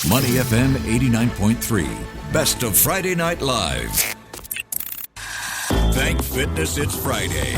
Money FM 89.3. Best of Friday Night Live. Thank Fitness It's Friday.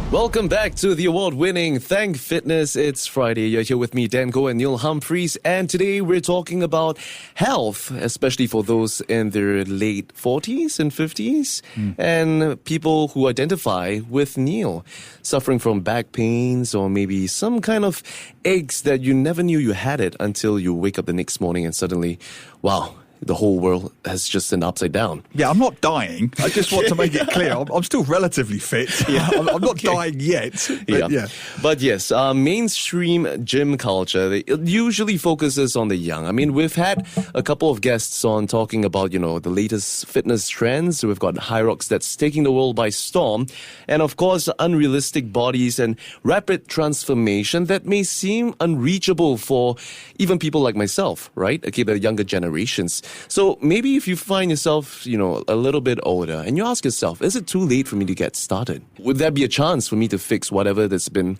Welcome back to the award-winning Thank Fitness. It's Friday. You're here with me, Dan Koh and Neil Humphreys. And today we're talking about health, especially for those in their late 40s and 50s. And people who identify with Neil, suffering from back pains or maybe some kind of aches that you never knew you had it until you wake up the next morning and suddenly, wow, the whole world has just turned upside down. Yeah, I'm not dying. I just want to make it clear. I'm still relatively fit. Yeah, I'm not dying yet. But yeah. But yes, mainstream gym culture, it usually focuses on the young. I mean, we've had a couple of guests on talking about, the latest fitness trends. We've got Hyrox that's taking the world by storm. And of course, unrealistic bodies and rapid transformation that may seem unreachable for even people like myself, right? Okay, the younger generations. So maybe if you find yourself, a little bit older and you ask yourself, is it too late for me to get started? Would there be a chance for me to fix whatever that's been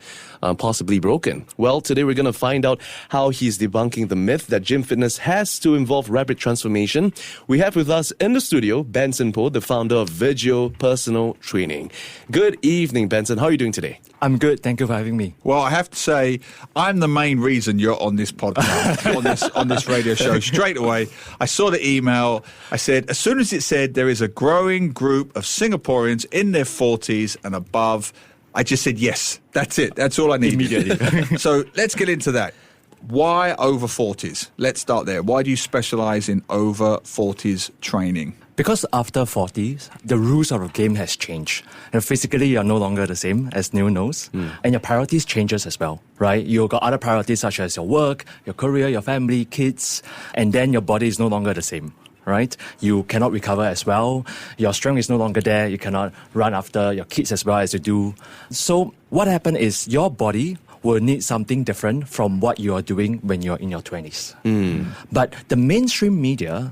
possibly broken? Well, today we're going to find out how he's debunking the myth that gym fitness has to involve rapid transformation. We have with us in the studio, Benson Poh, the founder of Vigeo Personal Training. Good evening, Benson. How are you doing today? I'm good. Thank you for having me. Well, I have to say, I'm the main reason you're on this podcast, on this radio show. Straight away, I saw the email. I said, as soon as it said there is a growing group of Singaporeans in their 40s and above, I just said, yes, that's it. That's all I need. Immediately. So let's get into that. Why over 40s? Let's start there. Why do you specialize in over 40s training? Because after 40s, the rules of the game has changed. And physically, you're no longer the same, as Neil knows. And your priorities changes as well, right? You've got other priorities such as your work, your career, your family, kids, and then your body is no longer the same. Right? You cannot recover as well. Your strength is no longer there. You cannot run after your kids as well as you do. So what happened is your body will need something different from what you are doing when you're in your 20s. But the mainstream media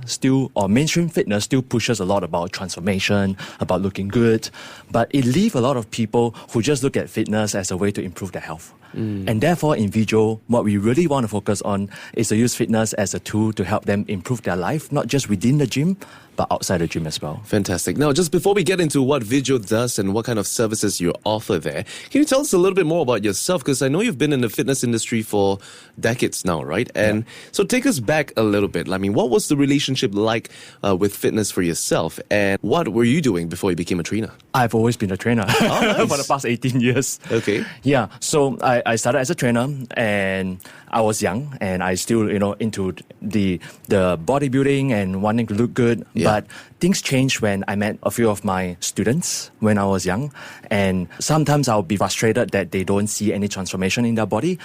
mainstream fitness still pushes a lot about transformation, about looking good, but it leaves a lot of people who just look at fitness as a way to improve their health. And therefore, in Vigeo, what we really want to focus on is to use fitness as a tool to help them improve their life, not just within the gym, but outside the gym as well. Fantastic. Now, just before we get into what Vigeo does and what kind of services you offer there, can you tell us a little bit more about yourself? Because I know you've been in the fitness industry for decades now, right? And so take us back a little bit. I mean, what was the relationship like with fitness for yourself? And what were you doing before you became a trainer? I've always been a trainer for the past 18 years. Okay. Yeah, so I started as a trainer and I was young and I still, into the bodybuilding and wanting to look good. Yeah. But things changed when I met a few of my students when I was young. And sometimes I'll be frustrated that they don't see any transformation in their body.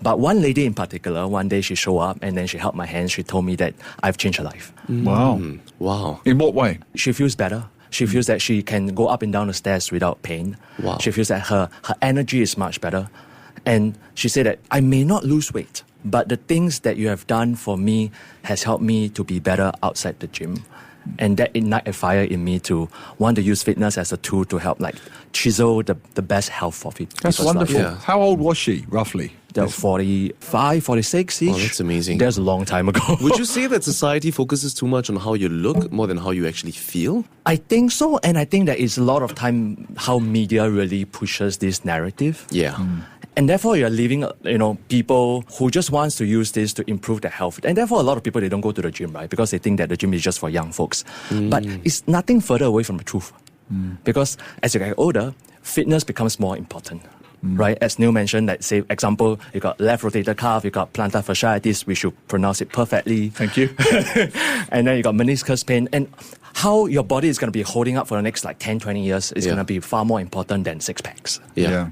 But one lady in particular, one day she showed up and then she held my hand. She told me that I've changed her life. Wow. In what way? She feels better. She feels that she can go up and down the stairs without pain. Wow. She feels that her energy is much better. And she said that I may not lose weight, but the things that you have done for me has helped me to be better outside the gym. And that ignited a fire in me to want to use fitness as a tool to help chisel the best health of it. That's wonderful. Yeah. How old was she, roughly? 45, 46-ish. Oh, that's amazing. That's a long time ago. Would you say that society focuses too much on how you look more than how you actually feel? I think so. And I think that it's a lot of time how media really pushes this narrative. Yeah. And therefore, you're leaving, people who just wants to use this to improve their health. And therefore, a lot of people, they don't go to the gym, right? Because they think that the gym is just for young folks. But it's nothing further away from the truth. Because as you get older, fitness becomes more important. Right? As Neil mentioned, say, example, you got left rotator cuff, you got plantar fasciitis, we should pronounce it perfectly. Thank you. And then you got meniscus pain. And how your body is going to be holding up for the next 10, 20 years is going to be far more important than six packs. Yeah.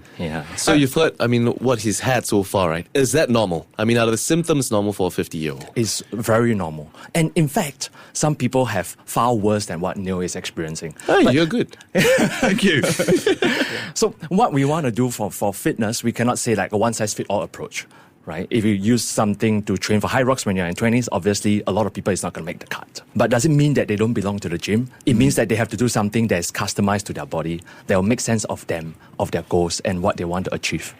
So you've heard, what he's had so far, right? Is that normal? Are the symptoms normal for a 50-year-old? It's very normal. And in fact, some people have far worse than what Neil is experiencing. Hey, you're good. Thank you. So what we want to do for fitness, we cannot say a one-size-fits-all approach. Right? If you use something to train for high rocks when you're in 20s, obviously a lot of people is not going to make the cut. But does it mean that they don't belong to the gym? It means that they have to do something that is customized to their body, that will make sense of them, of their goals and what they want to achieve.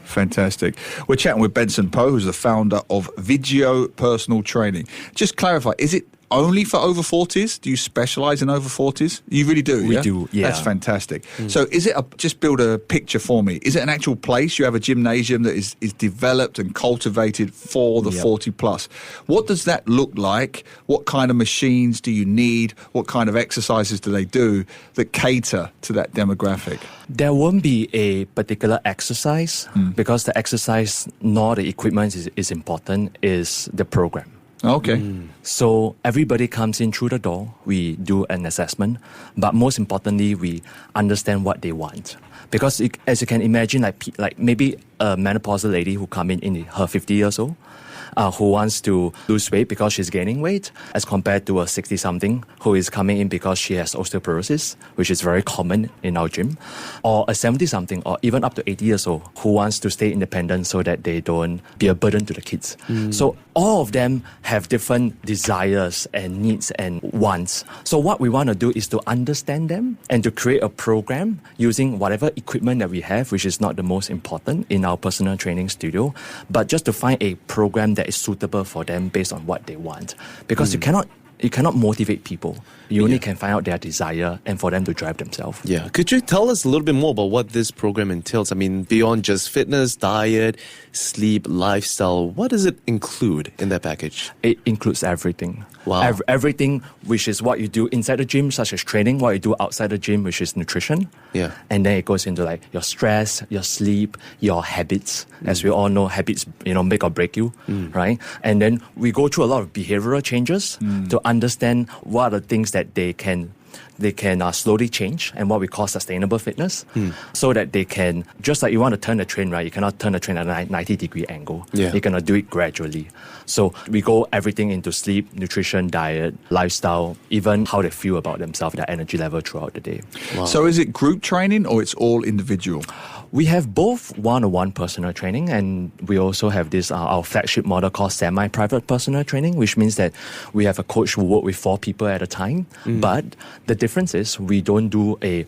Fantastic. We're chatting with Benson Poh, who's the founder of Vigeo Personal Training. Just clarify, is it only for over 40s? Do you specialize in over 40s? You really do, We do, yeah. That's fantastic. So is it, just build a picture for me, is it an actual place? You have a gymnasium that is developed and cultivated for the 40 plus. What does that look like? What kind of machines do you need? What kind of exercises do they do that cater to that demographic? There won't be a particular exercise because the exercise nor the equipment is important, is the program. Okay. So everybody comes in through the door, we do an assessment, but most importantly, we understand what they want. Because as you can imagine, like maybe a menopausal lady who come in her 50 years old, who wants to lose weight because she's gaining weight, as compared to a 60-something who is coming in because she has osteoporosis, which is very common in our gym, or a 70-something or even up to 80 years old who wants to stay independent so that they don't be a burden to the kids. So all of them have different desires and needs and wants. So what we want to do is to understand them and to create a program using whatever equipment that we have, which is not the most important in our personal training studio, but just to find a program that is suitable for them based on what they want. Because you cannot motivate people. You only can find out their desire and for them to drive themselves. Yeah. Could you tell us a little bit more about what this program entails? I mean, beyond just fitness, diet, sleep, lifestyle, what does it include in that package? It includes everything. Wow. Everything, which is what you do inside the gym, such as training, what you do outside the gym, which is nutrition. Yeah. And then it goes into like your stress, your sleep, your habits. As we all know, habits, make or break you, right? And then we go through a lot of behavioral changes to understand what are the things that they can slowly change and what we call sustainable fitness, so that they can, just like you want to turn the train, right? You cannot turn the train at a 90-degree angle. Yeah. You're going to do it gradually. So we go everything into sleep, nutrition, diet, lifestyle, even how they feel about themselves, their energy level throughout the day. Wow. So is it group training or it's all individual? We have both one-on-one personal training, and we also have this our flagship model called semi-private personal training, which means that we have a coach who work with 4 people at a time. But the difference is we don't do a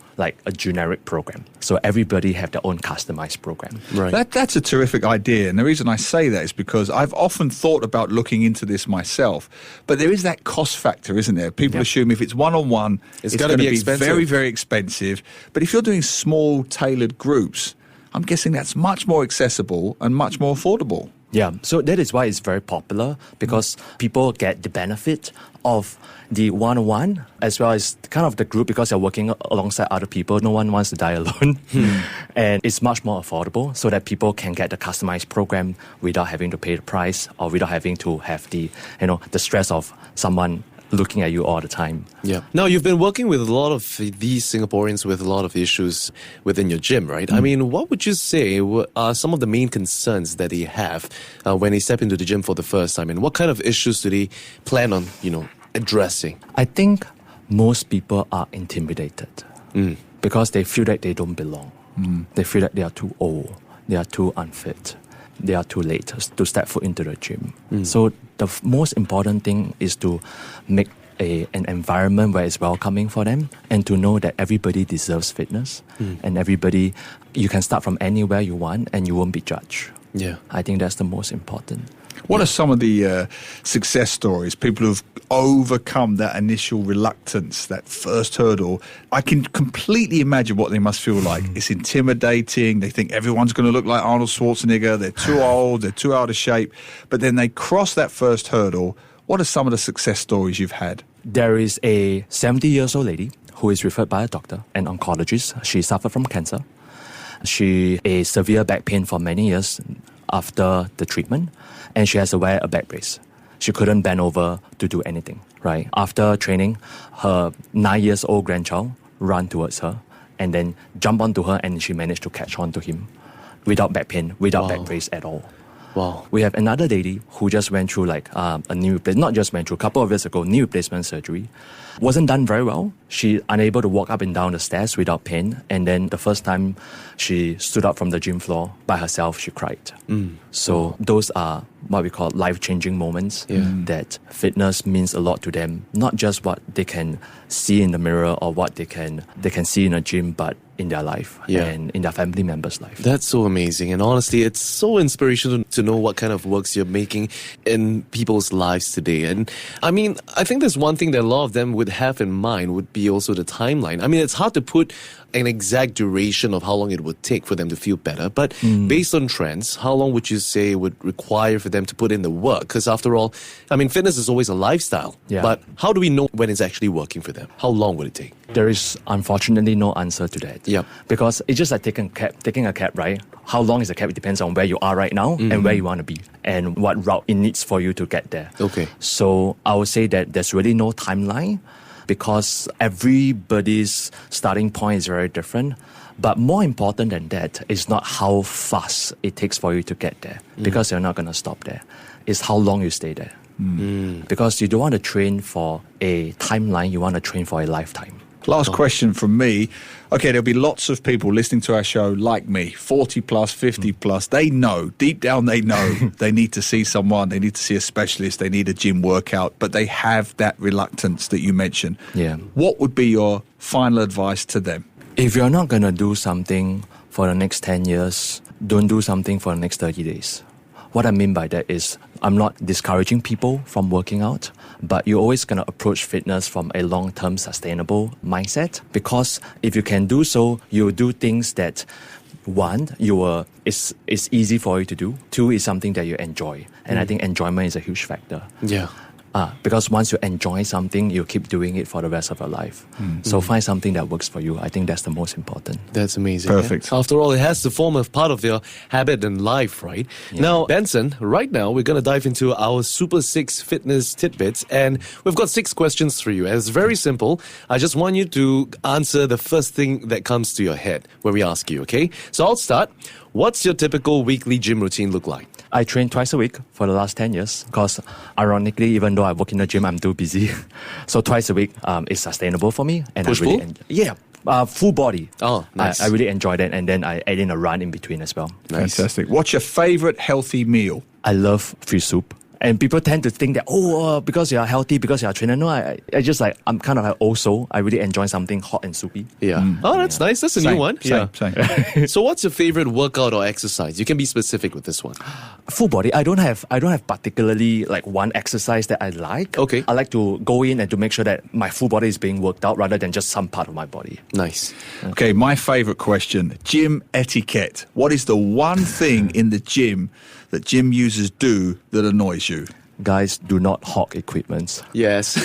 generic program. So everybody have their own customized program. Right. That's a terrific idea. And the reason I say that is because I've often thought about looking into this myself. But there is that cost factor, isn't there? People assume if it's one-on-one, it's gotta going to be be expensive. very, very expensive. But if you're doing small, tailored groups, I'm guessing that's much more accessible and much more affordable. Yeah, so that is why it's very popular, because people get the benefit of the one-on-one as well as kind of the group, because they're working alongside other people. No one wants to die alone. And it's much more affordable so that people can get the customized program without having to pay the price or without having to have the stress of someone looking at you all the time. Yeah. Now, you've been working with a lot of these Singaporeans with a lot of issues within your gym, right? I mean, what would you say are some of the main concerns that they have when they step into the gym for the first time? And what kind of issues do they plan on, addressing? I think most people are intimidated because they feel that they don't belong. They feel that they are too old, they are too unfit, they are too late to step foot into the gym. So the most important thing is to make an environment where it's welcoming for them, and to know that everybody deserves fitness, and everybody, you can start from anywhere you want and you won't be judged. Yeah. I think that's the most important. What are some of the success stories, people who've overcome that initial reluctance, that first hurdle? I can completely imagine what they must feel like. It's intimidating. They think everyone's going to look like Arnold Schwarzenegger. They're too old. They're too out of shape. But then they cross that first hurdle. What are some of the success stories you've had? There is a 70-year-old lady who is referred by a doctor, an oncologist. She suffered from cancer. She has severe back pain for many years after the treatment, and she has to wear a back brace. She couldn't bend over to do anything, right? After training, her 9-year-old grandchild ran towards her and then jumped onto her, and she managed to catch on to him without back pain, without back brace at all. Wow. We have another lady who just went through a knee replacement, not just went through, a couple of years ago, knee replacement surgery. Wasn't done very well. She unable to walk up and down the stairs without pain. And then the first time she stood up from the gym floor by herself, she cried. So those are what we call life-changing moments, that fitness means a lot to them. Not just what they can see in the mirror or what they can see in a gym, but in their life Yeah. and in their family members' life. That's so amazing. And honestly, it's so inspirational to know what kind of works you're making in people's lives today. And I mean, I think there's one thing that a lot of them would have in mind would be also the timeline. I mean, it's hard to put an exact duration of how long it would take for them to feel better. But based on trends, how long would you say would require for them to put in the work? Because after all, I mean, fitness is always a lifestyle. Yeah. But how do we know when it's actually working for them? How long would it take? There is unfortunately no answer to that. Yep. Because it's just like taking a cab, right? How long is the cab? It depends on where you are right now and where you want to be and what route it needs for you to get there. Okay. So I would say that there's really no timeline because everybody's starting point is very different. But more important than that is not how fast it takes for you to get there because you're not going to stop there. It's how long you stay there. Because you don't want to train for a timeline, you want to train for a lifetime. Last question from me. Okay, there'll be lots of people listening to our show like me, 40 plus, 50 plus. They know, deep down they know they need to see someone, they need to see a specialist, they need a gym workout, but they have that reluctance that you mentioned. Yeah. What would be your final advice to them? If you're not going to do something for the next 10 years, don't do something for the next 30 days. What I mean by that is I'm not discouraging people from working out, but you're always going to approach fitness from a long-term sustainable mindset because if you can do so, you'll do things that one, it's easy for you to do. Two, is something that you enjoy. And I think enjoyment is a huge factor. Yeah. Because once you enjoy something, you keep doing it for the rest of your life. So find something that works for you. I think that's the most important. That's amazing. Perfect. Yeah? After all, it has to form a part of your habit and life, right? Now, Benson, right now, we're going to dive into our Super 6 fitness tidbits. And we've got 6 questions for you. And it's very simple. I just want you to answer the first thing that comes to your head when we ask you, okay? So I'll start. What's your typical weekly gym routine look like? I train twice a week for the last 10 years because ironically, even though I work in the gym, I'm too busy. So twice a week is sustainable for me. And Push-pull? Full body. Oh, nice. I really enjoy that. And then I add in a run in between as well. Nice. Fantastic. What's your favorite healthy meal? I love fish soup. And people tend to think that, because you're healthy, because you're a trainer. No, I just like, I'm kind of like also, I really enjoy something hot and soupy. Yeah. Oh, that's nice. That's a new one. Same. So what's your favorite workout or exercise? You can be specific with this one. Full body. I don't have particularly like one exercise that I like. Okay. I like to go in and to make sure that my full body is being worked out rather than just some part of my body. Nice. Okay, my favorite question, gym etiquette. What is the one thing in the gym that gym users do that annoys you? Guys, do not hog equipments. Yes.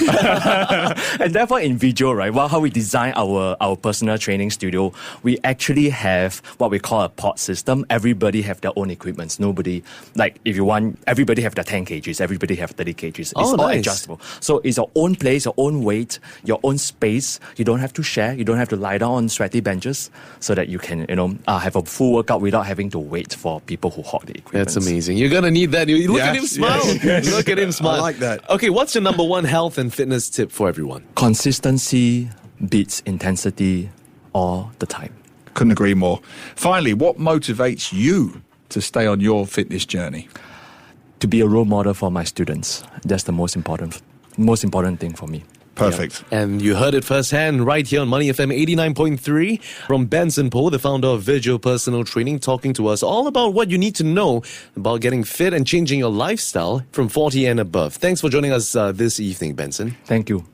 And therefore in Vigeo, right, how we design our personal training studio, we actually have what we call a pod system. Everybody have their own equipments. Nobody, like if you want, everybody have their 10 kgs, everybody have 30 kgs. It's all nice. adjustable. So it's your own place, your own weight, your own space. You don't have to share. You don't have to lie down on sweaty benches so that you can, have a full workout without having to wait for people who hog the equipment. That's amazing. You're going to need that. Look at him smile. Yes. Look at him smile. I like that. Okay, what's your number one health and fitness tip for everyone? Consistency beats intensity all the time. Couldn't agree more. Finally, what motivates you to stay on your fitness journey? To be a role model for my students. That's the most important thing for me. Perfect. And you heard it firsthand right here on Money FM 89.3 from Benson Poh, the founder of Vigeo Personal Training, talking to us all about what you need to know about getting fit and changing your lifestyle from 40 and above. Thanks for joining us this evening, Benson. Thank you.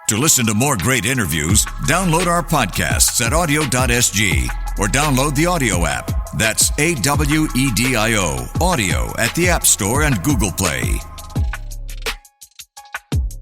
To listen to more great interviews, download our podcasts at audio.sg or download the audio app. That's AWEDIO, audio at the App Store and Google Play.